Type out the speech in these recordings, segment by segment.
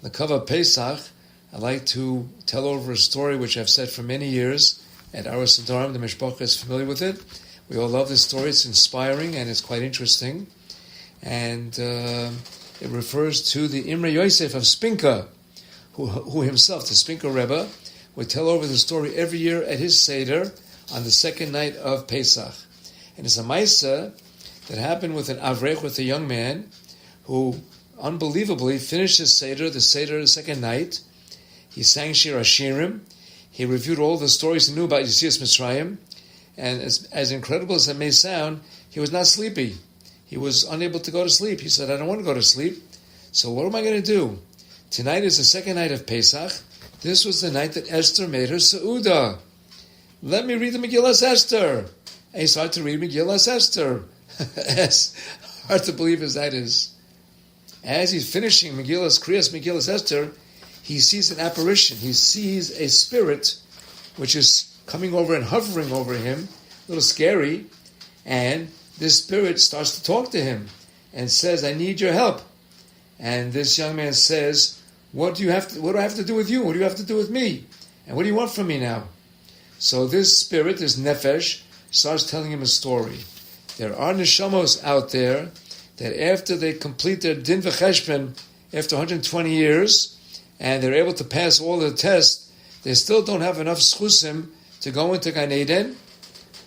the cover of Pesach, I'd like to tell over a story which I've said for many years at our Siddharim. The Mishpacha is familiar with it. We all love this story. It's inspiring and it's quite interesting. And it refers to the Imre Yosef of Spinka, who himself, the Spinka Rebbe, would tell over the story every year at his Seder on the second night of Pesach. And it's a Maisa that happened with an Avrech, with a young man, who unbelievably finished his Seder, the second night. He sang Shir Hashirim. He reviewed all the stories he knew about Yetzias Mitzrayim. And as incredible as it may sound, he was not sleepy. He was unable to go to sleep. He said, I don't want to go to sleep. So what am I going to do? Tonight is the second night of Pesach. This was the night that Esther made her Seudah. Let me read the Megillas Esther. And he started to read Megillas Esther. As hard to believe as that is. As he's finishing Megillas Esther, he sees an apparition. He sees a spirit which is coming over and hovering over him, a little scary, and this spirit starts to talk to him and says, I need your help. And this young man says, what do I have to do with you? What do you have to do with me? And what do you want from me now? So this spirit, this nefesh, starts telling him a story. There are neshamos out there that after they complete their din v'cheshbon, after 120 years, and they're able to pass all the tests, they still don't have enough schusim to go into Gan Eden,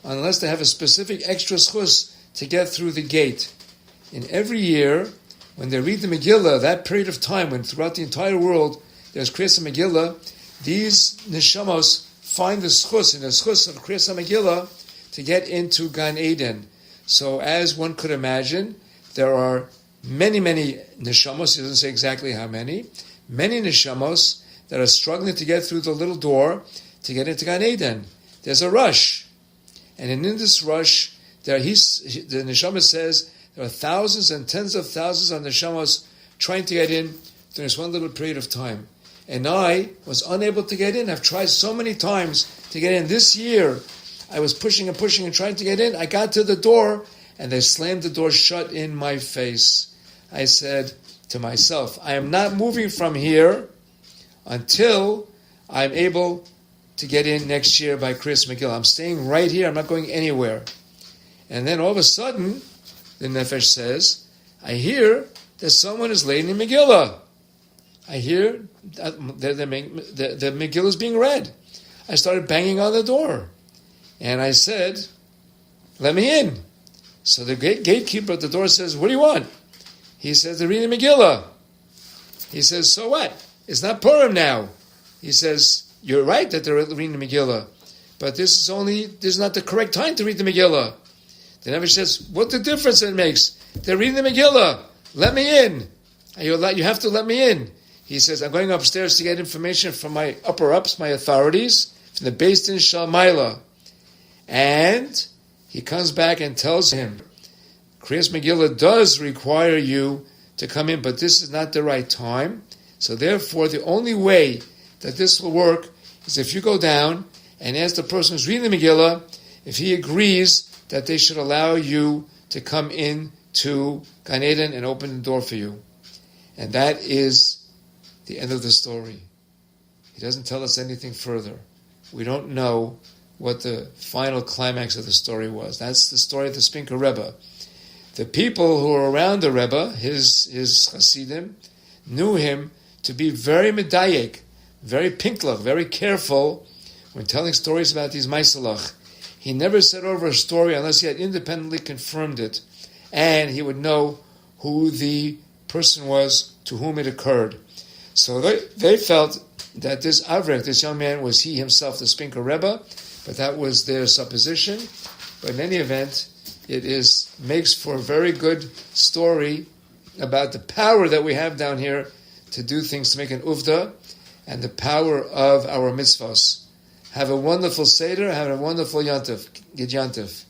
unless they have a specific extra schus to get through the gate. In every year, when they read the Megillah, that period of time when throughout the entire world there's Kriyas Megillah, these neshamos find the schus, in the schus of Kriyas Megillah, to get into Gan Eden. So as one could imagine, there are many neshamos, he doesn't say exactly how many neshamos that are struggling to get through the little door to get into Gan Eden. There's a rush. And in this rush, the neshama says there are thousands and tens of thousands of neshamos trying to get in during this one little period of time. And I was unable to get in. I've tried so many times to get in. This year, I was pushing and trying to get in. I got to the door, and they slammed the door shut in my face. I said to myself, I am not moving from here until I'm able to get in next year by Kriyas Megillah. I'm staying right here. I'm not going anywhere. And then all of a sudden, the Nefesh says, I hear that someone is learning Megillah. I hear that the Megillah is being read. I started banging on the door. And I said, let me in. So the gatekeeper at the door says, what do you want? He says, they're reading Megillah. He says, so what? It's not Purim now. He says, you're right that they're reading the Megillah, but this is not the correct time to read the Megillah. The Nebuch says, what the difference it makes? They're reading the Megillah. Let me in. You have to let me in. He says, I'm going upstairs to get information from my upper-ups, my authorities, from the Beis Din Shalmaila. And he comes back and tells him, Kriyas Megillah does require you to come in, but this is not the right time. So therefore, the only way that this will work is if you go down and ask the person who's reading the Megillah if he agrees that they should allow you to come in to Gan Eden and open the door for you. And that is the end of the story. He doesn't tell us anything further. We don't know what the final climax of the story was. That's the story of the Spinka Rebbe. The people who were around the Rebbe, his Hasidim, knew him to be very medayek, very pinklach, very careful when telling stories about these Maisalach. He never said over a story unless he had independently confirmed it, and he would know who the person was to whom it occurred. So they felt that this Avrek, this young man, was he himself, the Spinka Rebbe, but that was their supposition. But in any event, it makes for a very good story about the power that we have down here to do things, to make an uvda, and the power of our mitzvahs. Have a wonderful Seder, have a wonderful Yantif. Gid Yantif.